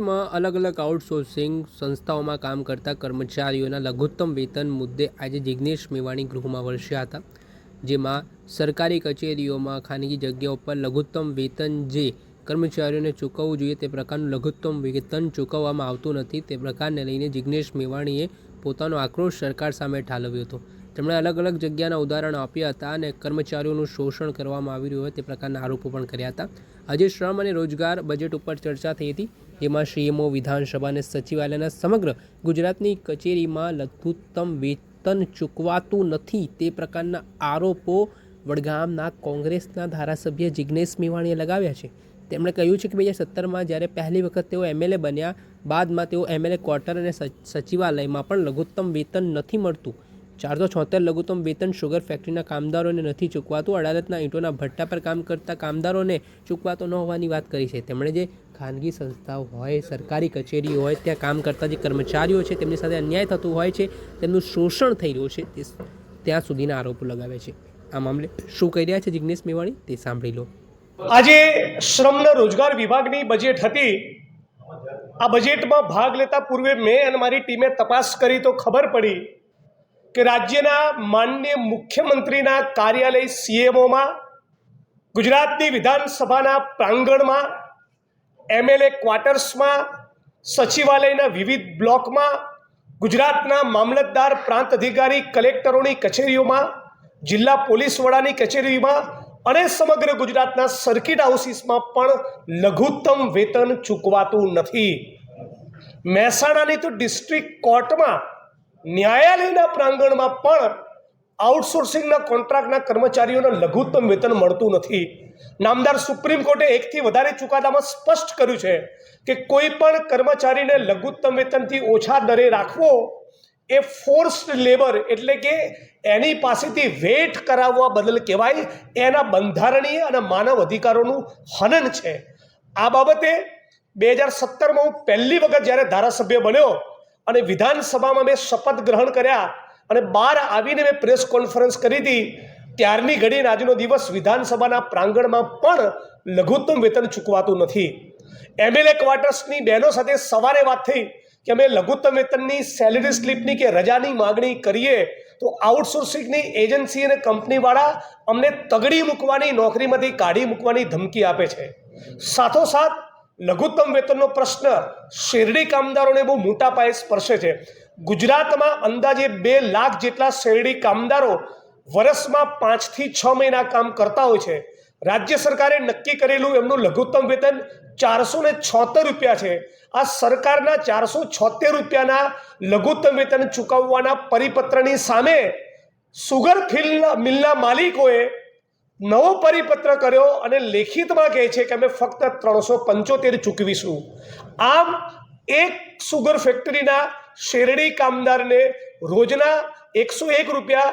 માં અલગ અલગ આઉટસોર્સિંગ સંસ્થાઓમાં કામ કરતા કર્મચારીઓના લઘુત્તમ વેતન મુદ્દે આજે જિગ્નેશ મેવાણી ગૃહમાં વરસ્યા હતા, જેમાં સરકારી કચેરીઓમાં ખાનગી જગ્યાઓ પર લઘુત્તમ વેતન જે કર્મચારીઓને ચૂકવવું જોઈએ તે પ્રકારનું લઘુત્તમ વેતન ચૂકવવામાં આવતું નથી. તે પ્રકારને લઈને જિગ્નેશ મેવાણીએ પોતાનો આક્રોશ સરકાર સામે ઠાલવ્યો હતો. તેમણે અલગ અલગ જગ્યાના ઉદાહરણો આપ્યા હતા અને કર્મચારીઓનું શોષણ કરવામાં આવી રહ્યું હોય તે પ્રકારના આરોપો પણ કર્યા હતા. આજે શ્રમ અને રોજગાર બજેટ ઉપર ચર્ચા થઈ હતી, જેમાં સીએમઓ, વિધાનસભા અને સચિવાલયના સમગ્ર ગુજરાતની કચેરીમાં લઘુત્તમ વેતન ચૂકવાતું નથી તે પ્રકારના આરોપો વડગામના કોંગ્રેસના ધારાસભ્ય જિગ્નેશ મેવાણીએ લગાવ્યા છે. તેમણે કહ્યું છે કે 2017માં જ્યારે પહેલી વખત તેઓ એમએલએ બન્યા, બાદમાં તેઓ એમએલએ ક્વાર્ટર અને સચિવાલયમાં પણ લઘુત્તમ વેતન નથી મળતું. 476 લઘુત્તમ વેતન શુગર ફેક્ટરીના કામદારોને નથી ચૂકવાતું. અડાલતના ઈંટોના ભઠ્ઠા પર કામ કરતા કામદારોને ચૂકવાતો ન હોવાની વાત કરી છે. તેમણે જે ખાનગી સંસ્થાઓ હોય, સરકારી કચેરીઓ હોય, ત્યાં કામ કરતા જે કર્મચારીઓ છે તેમની સાથે અન્યાય થતું હોય છે, તેમનું શોષણ થઈ રહ્યું છે, તે ત્યાં સુધીના આરોપો લગાવે છે. આ મામલે શું કહી રહ્યા છે જિગ્નેશ મેવાણી તે સાંભળી લો. આજે શ્રમ અને રોજગાર વિભાગની બજેટ હતી. આ બજેટમાં ભાગ લેતા પૂર્વે મેં અને મારી ટીમે તપાસ કરી તો ખબર પડી કે રાજ્યના માનનીય મુખ્યમંત્રીના કાર્યાલય સીએમઓમાં, ગુજરાતની વિધાનસભાના પ્રાંગણમાં, એમએલએ ક્વાર્ટર્સમાં, સચિવાલયના વિવિધ બ્લોકમાં, ગુજરાતના મામલતદાર, પ્રાંત અધિકારી, કલેક્ટરોની કચેરીઓમાં, જિલ્લા પોલીસ વડાની કચેરીમાં અને સમગ્ર ગુજરાતના સર્કિટ હાઉસીસમાં પણ લઘુત્તમ વેતન ચૂકવાતું નથી. મહેસાણાની તો ડિસ્ટ્રિક્ટ કોર્ટમાં, ન્યાયાલયના પ્રાંગણમાં પણ આઉટસોર્સિંગના કોન્ટ્રાક્ટના કર્મચારીઓને લઘુત્તમ વેતન મળતું નથી. નામદાર સુપ્રીમ કોર્ટે એકથી વધારે ચુકાદામાં સ્પષ્ટ કર્યું છે કે કોઈ પણ કર્મચારીને લઘુત્તમ વેતનથી ઓછા દરે રાખવો એ ફોર્સ્ડ લેબર એટલે કે એની પાસેથી વેટ કરાવવા બદલ કહેવાય. એના બંધારણીય અને માનવ અધિકારોનું હનન છે. આ બાબતે 2017માં હું પહેલી વખત જ્યારે ધારાસભ્ય બન્યો અને વિધાનસભામાં મેં શપથ ગ્રહણ કર્યા અને બહાર આવીને મેં પ્રેસ કોન્ફરન્સ કરી હતી, ત્યારની ઘડીને આજનો દિવસ વિધાનસભાના પ્રાંગણમાં પણ લઘુત્તમ વેતન ચૂકવાતું નથી. એમએલએ ક્વાર્ટર્સની બહેનો સાથે સવારે વાત થઈ કે અમે લઘુત્તમ વેતનની, સેલરી સ્લીપની કે રજાની માગણી કરીએ તો આઉટસોર્સિંગની એજન્સી અને કંપનીવાળા અમને તગડી મૂકવાની, નોકરીમાંથી કાઢી મૂકવાની ધમકી આપે છે. સાથોસાથ લઘુત્તમ વેતનનો પ્રશ્ન શેરડી કામદારોને બહુ મોટા પાયે સ્પર્શે છે. ગુજરાતમાં અંદાજે 2 લાખ જેટલા શેરડી કામદારો વર્ષમાં 5 થી 6 મહિના કામ કરતા હોય છે. રાજ્ય સરકારે નક્કી કરેલું એમનું લઘુત્તમ વેતન 476 રૂપિયા છે. આ સરકારના 476 રૂપિયાના લઘુત્તમ વેતન ચૂકવવાના પરિપત્રની સામે સુગર મિલના માલિકોએ નવો પરિપત્ર કર્યો અને લેખિતમાં કહે છે કે અમે ફક્ત 375 ચૂકવીશું. આમ એક સુગર ફેક્ટરીના શેરડી કામદારને રોજના 101 રૂપિયા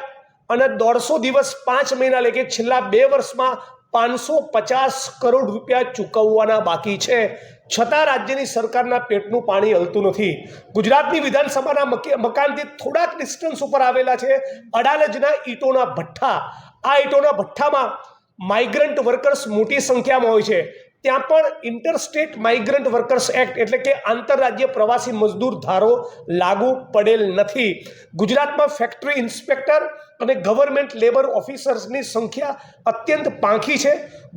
અને 150 દિવસ 5 મહિના લેખે છેલ્લા 2 વર્ષમાં 550 કરોડ રૂપિયા ચૂકવવાના બાકી છે. છતાં રાજ્યની સરકારના પેટનું પાણી હલતું નથી. ગુજરાતની વિધાનસભાના મકાનથી થોડાક ડિસ્ટન્સ ઉપર આવેલા છે અડાલજના ઈંટોના ભઠ્ઠા. આ ઈંટોના ભઠ્ઠામાં માઇગ્રન્ટ વર્કર્સ મોટી સંખ્યામાં હોય છે. ત્યાં પણ ઇન્ટરસ્ટેટ માઇગ્રન્ટ વર્કર્સ એક્ટ એટલે કે આંતરરાજ્ય પ્રવાસી મજદૂર ધારો લાગુ પડેલ નથી. ગુજરાતમાં ફેક્ટરી ઇન્સ્પેક્ટર અને ગવર્મેન્ટ લેબર ઓફિસર્સની સંખ્યા અત્યંત પાંખી છે.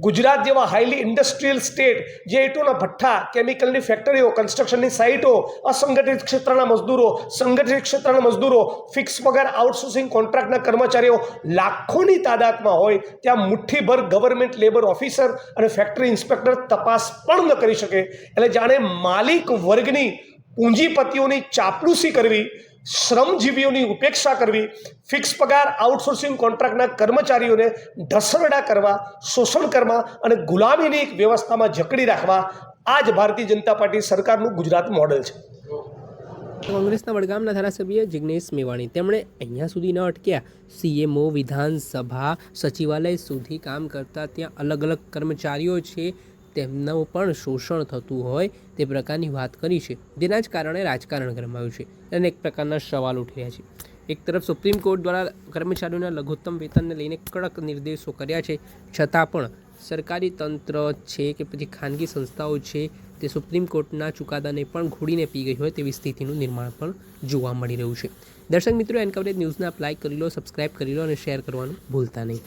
ગુજરાત જેવા હાઈલી ઇન્ડસ્ટ્રીયલ સ્ટેટ, જે ઈંટોના ભઠ્ઠા, કેમિકલની ફેક્ટરીઓ, કન્સ્ટ્રક્શનની સાઇટો, અસંગઠિત ક્ષેત્રના મજદૂરો, સંગઠિત ક્ષેત્રના મજદૂરો, ફિક્સ પગાર આઉટસોર્સિંગ કોન્ટ્રાક્ટના કર્મચારીઓ લાખોની તાદાદમાં હોય ત્યાં મુઠ્ઠીભર ગવર્મેન્ટ લેબર ઓફિસર અને ફેક્ટરી ઇન્સ્પેક્ટર તપાસ પણ ન કરી શકે. એટલે જાણે માલિક વર્ગની, પૂંજીપતિઓની ચાપલૂસી કરવી, શ્રમજીવીઓની ઉપેક્ષા કરવી, ફિક્સ પગાર આઉટસોર્સિંગ કોન્ટ્રાક્ટના કર્મચારીઓને ઢસરડા કરવા, શોષણ કરવા અને ગુલામીની એક વ્યવસ્થામાં જકડી રાખવા, આ જ ભારતીય જનતા પાર્ટી સરકારનું ગુજરાત મોડેલ છે. કોંગ્રેસના વડગામના ધારાસભ્ય જિગ્નેશ મેવાણી તેમણે અહીંયા સુધી ન અટક્યા, સીએમઓ, વિધાનસભા, સચિવાલય સુધી કામ કરતા ત્યાં અલગ અલગ કર્મચારીઓ છે તેમનું પણ શોષણ થતું હોય તે પ્રકારની વાત કરી છે, જેના જ કારણે રાજકારણ ગરમાયું છે અને એક પ્રકારના સવાલ ઉઠી રહ્યા છે. એક તરફ સુપ્રીમ કોર્ટ દ્વારા કર્મચારીઓના લઘુત્તમ વેતનને લઈને કડક નિર્દેશો કર્યા છે, છતાં પણ સરકારી તંત્ર છે કે પછી ખાનગી સંસ્થાઓ છે તે સુપ્રીમ કોર્ટના ચુકાદાને પણ ઘોડીને પી ગઈ હોય તેવી સ્થિતિનું નિર્માણ પણ જોવા મળી રહ્યું છે. દર્શક મિત્રો, એનકવરેજ ન્યૂઝને આપ લાઇક કરી લો, સબસ્ક્રાઇબ કરી લો અને શેર કરવાનું ભૂલતા નહીં.